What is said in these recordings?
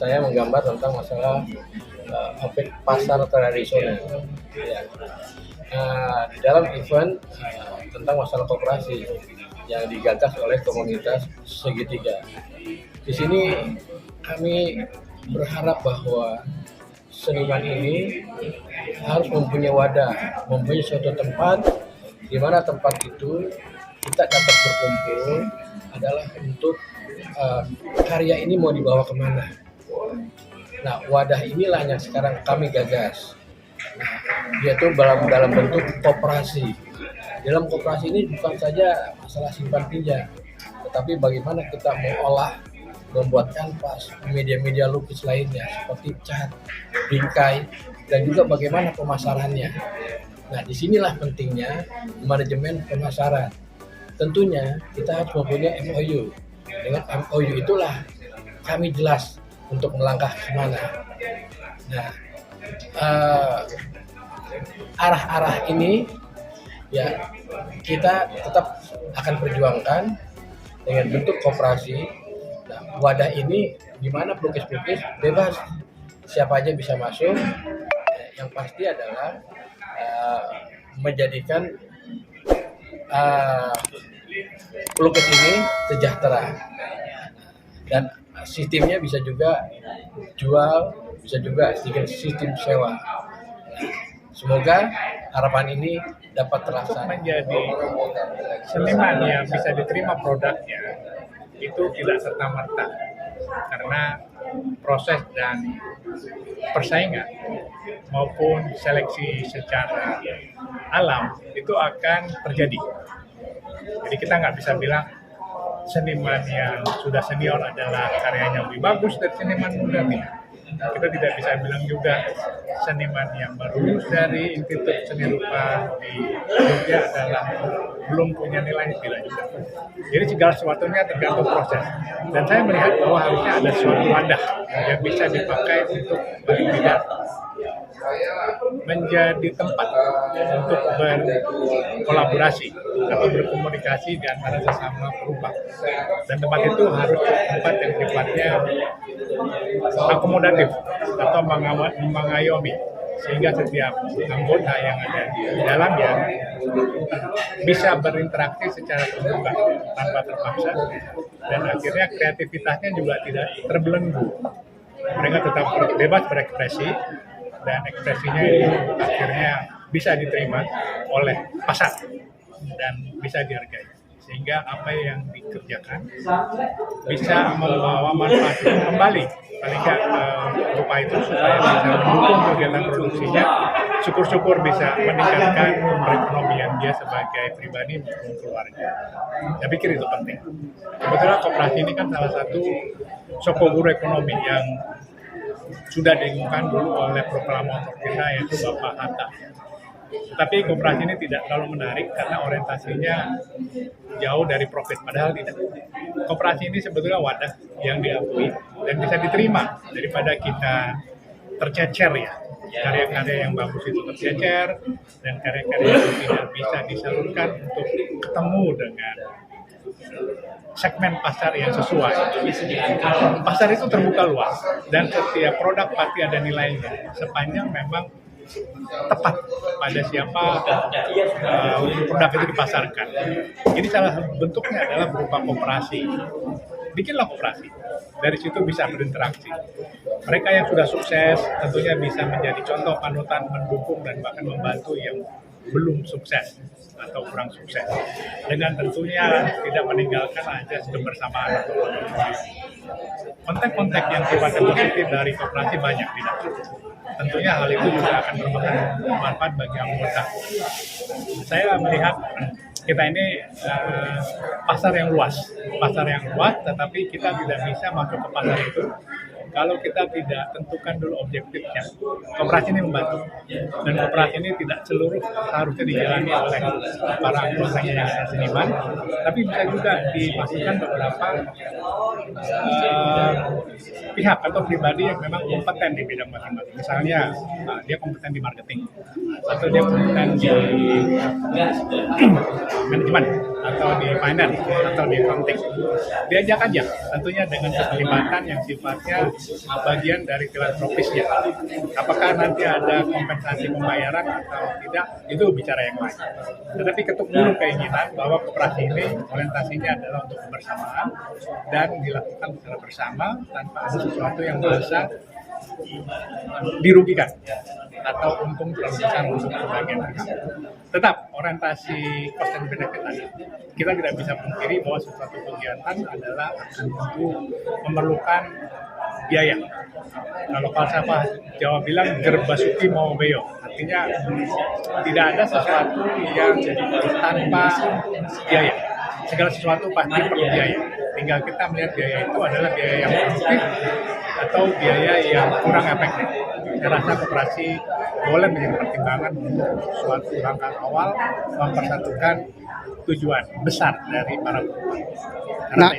saya menggambar tentang masalah pasar tradisional. Ya. Di dalam event tentang masalah koperasi yang digagas oleh komunitas segitiga. Di sini kami berharap bahwa seniman ini harus mempunyai wadah, mempunyai suatu tempat di mana tempat itu kita dapat berkumpul adalah untuk karya ini mau dibawa kemana. Nah, wadah inilah yang sekarang kami gagas. Nah, yaitu dalam bentuk koperasi. Dalam koperasi ini bukan saja masalah simpan pinjam, tetapi bagaimana kita mengolah, membuat kanvas, media-media lukis lainnya seperti cat, bingkai, dan juga bagaimana pemasarannya. Nah, disinilah pentingnya manajemen pemasaran. Tentunya kita harus mempunyai MOU. Dengan MOU itulah kami jelas untuk melangkah kemana. Nah, arah-arah ini ya kita tetap akan perjuangkan dengan bentuk koperasi. Nah, wadah ini di mana pelukis-pelukis bebas, siapa aja bisa masuk. Yang pasti adalah menjadikan pelukis ini sejahtera, dan sistemnya bisa juga jual, bisa juga sistem sewa. Semoga harapan ini dapat terlaksana. Menjadi seniman yang bisa diterima produknya itu tidak serta-merta, karena proses dan persaingan maupun seleksi secara alam itu akan terjadi. Jadi kita nggak bisa bilang seniman yang sudah senior adalah karyanya lebih bagus dari seniman muda, tidak. Kita tidak bisa bilang juga seniman yang baru lulus dari Institut Seni Rupa di Jogja adalah belum punya nilai, tidak juga. Jadi segala sesuatunya tergantung proses. Dan saya melihat bahwa harusnya ada suatu wadah yang bisa dipakai untuk paling tidak menjadi tempat untuk berkolaborasi atau berkomunikasi di antara sesama perupa. Dan tempat itu harus tempat yang sifatnya akomodatif atau mengayomi, sehingga setiap anggota yang ada di dalamnya bisa berinteraksi secara terbuka tanpa terpaksa, dan akhirnya kreativitasnya juga tidak terbelenggu. Mereka tetap bebas berekspresi, dan ekspresinya itu akhirnya bisa diterima oleh pasar dan bisa dihargai, sehingga apa yang dikerjakan bisa membawa manfaat kembali paling nggak berupa itu, supaya bisa mendukung kegiatan produksinya, syukur-syukur bisa meningkatkan perekonomian dia sebagai pribadi maupun keluarga. Saya pikir itu penting. Kebetulan koperasi ini kan salah satu sokoguru ekonomi yang sudah diumumkan dulu oleh proklamator kita, yaitu Bapak Hatta. Tetapi koperasi ini tidak terlalu menarik karena orientasinya jauh dari profit, padahal tidak. Koperasi ini sebetulnya wadah yang diakui dan bisa diterima daripada kita tercecer ya. Karya-karya yang bagus itu tercecer, dan karya-karya yang tidak bisa disalurkan untuk ketemu dengan segmen pasar yang sesuai. Pasar itu terbuka luas, dan setiap produk pasti ada nilainya sepanjang memang tepat pada siapa produk itu dipasarkan. Jadi salah satu bentuknya adalah berupa koperasi. Bikinlah koperasi, dari situ bisa berinteraksi. Mereka yang sudah sukses tentunya bisa menjadi contoh panutan, mendukung dan bahkan membantu yang belum sukses atau kurang sukses, dengan tentunya tidak meninggalkan aja kebersamaan atau konten-konten yang sifatnya positif dari koperasi banyak, tidak. Tentunya hal itu juga akan bermanfaat bagi anggota. Saya melihat kita ini pasar yang luas, tetapi kita tidak bisa masuk ke pasar itu kalau kita tidak tentukan dulu objektifnya. Koperasi ini membantu, dan koperasi ini tidak seluruh harusnya dijalani oleh para anggotanya yang seniman, tapi bisa juga dimasukkan beberapa pihak atau pribadi yang memang kompeten di bidang masing-masing. Misalnya dia kompeten di marketing, atau dia kompeten di manajemen, atau di finance, atau di accounting. Diajak aja, tentunya dengan keterlibatan yang sifatnya bagian dari filantropisnya. Apakah nanti ada kompensasi pembayaran atau tidak, itu bicara yang lain. Tetapi ketuk dulu keinginan bahwa koperasi ini orientasinya adalah untuk kebersamaan dan dilakukan secara bersama tanpa ada sesuatu yang merasa dirugikan atau untung terlalu besar untuk sebagian pihak. Tetap orientasi cost and benefit tadi. Kita tidak bisa pungkiri bahwa suatu kegiatan adalah tentu memerlukan biaya. Kalau falsafah Jawa bilang gerbasuki mau beyo, artinya tidak ada sesuatu yang tanpa biaya. Segala sesuatu pasti perlu biaya. Tinggal kita melihat biaya itu adalah biaya yang produktif atau biaya yang kurang efektif. Saya rasa koperasi boleh menjadi pertimbangan untuk suatu langkah awal mempersatukan tujuan besar dari para pemula. Nah,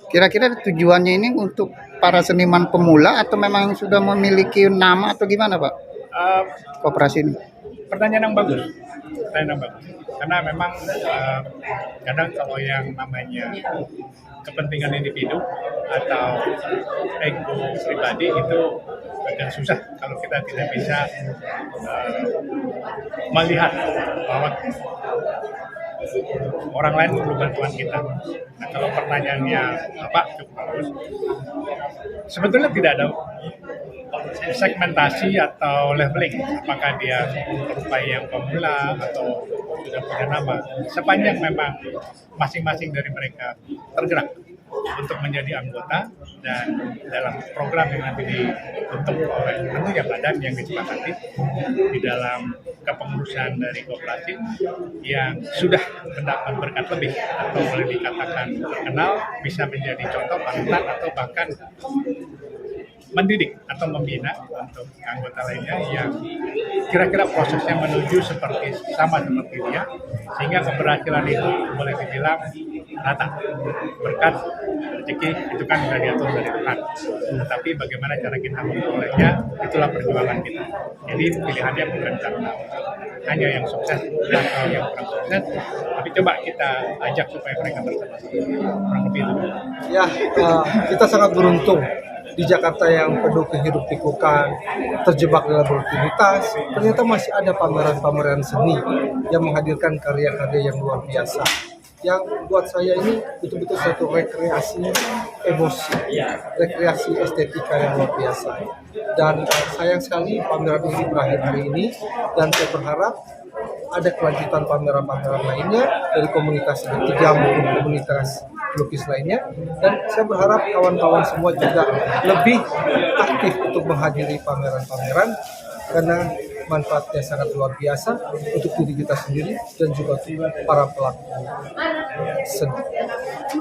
kira-kira tujuannya ini untuk para seniman pemula atau memang sudah memiliki nama atau gimana, Pak? Koperasi ini? Pertanyaan yang bagus. Karena memang kadang kalau yang namanya kepentingan individu atau ego pribadi itu agak susah kalau kita tidak bisa melihat bahwa orang lain perlu bantuan kita. Nah, kalau pertanyaannya apa cukup bagus. Sebetulnya tidak ada segmentasi atau leveling, apakah dia berupa yang pemula atau sudah punya nama. Sepanjang memang masing-masing dari mereka tergerak untuk menjadi anggota dan dalam program yang nanti dibentuk oleh tentunya badan yang disepakati di dalam kepengurusan dari koperasi yang sudah mendapat berkat lebih atau boleh dikatakan terkenal, bisa menjadi contoh panutan atau bahkan mendidik atau membina untuk anggota lainnya yang kira-kira prosesnya menuju sama seperti dia, sehingga keberhasilan itu boleh dibilang rata. Berkat rezeki itu kan sudah diatur dari Tuhan, tetapi bagaimana cara kita memperolehnya, itulah perjuangan kita. Jadi pilihannya bukan karena hanya yang sukses atau yang kurang sukses, tapi coba kita ajak supaya mereka bersama. Kurang lebih itu. Ya, kita sangat beruntung di Jakarta yang penuh hiruk pikukan, terjebak dalam rutinitas. Ternyata masih ada pameran-pameran seni yang menghadirkan karya-karya yang luar biasa. Yang buat saya ini betul-betul satu rekreasi emosi, rekreasi estetika yang luar biasa. Dan sayang sekali pameran ini berakhir hari ini, dan saya berharap ada kelanjutan pameran-pameran lainnya dari komunitas ketiga maupun komunitas lukis lainnya, dan saya berharap kawan-kawan semua juga lebih aktif untuk menghadiri pameran-pameran karena manfaatnya sangat luar biasa untuk diri kita sendiri dan juga untuk para pelaku seni.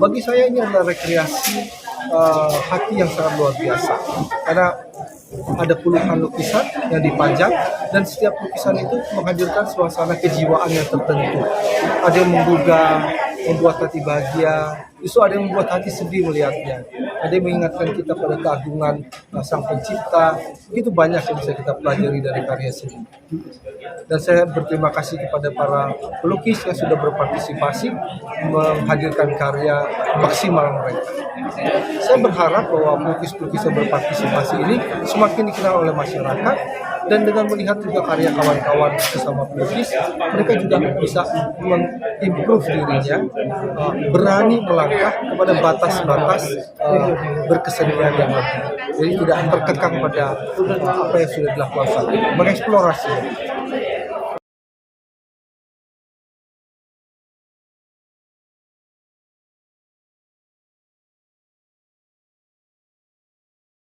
Bagi saya ini adalah rekreasi hati yang sangat luar biasa karena ada puluhan lukisan yang dipajang dan setiap lukisan itu menghadirkan suasana kejiwaan yang tertentu. Ada yang menggugah, membuat hati bahagia, justru ada yang membuat hati sedih melihatnya. Ada yang mengingatkan kita pada keagungan Sang Pencipta. Begitu banyak yang bisa kita pelajari dari karya seni. Dan saya berterima kasih kepada para pelukis yang sudah berpartisipasi menghadirkan karya maksimal mereka. Saya berharap bahwa pelukis-pelukis yang berpartisipasi ini semakin dikenal oleh masyarakat, dan dengan melihat juga karya kawan-kawan sesama pelukis, mereka juga bisa mengimprove dirinya, berani melangkah kepada batas-batas berkesenian yang lebih. Jadi tidak terkekang pada apa yang sudah dilakukan, mengeksplorasi.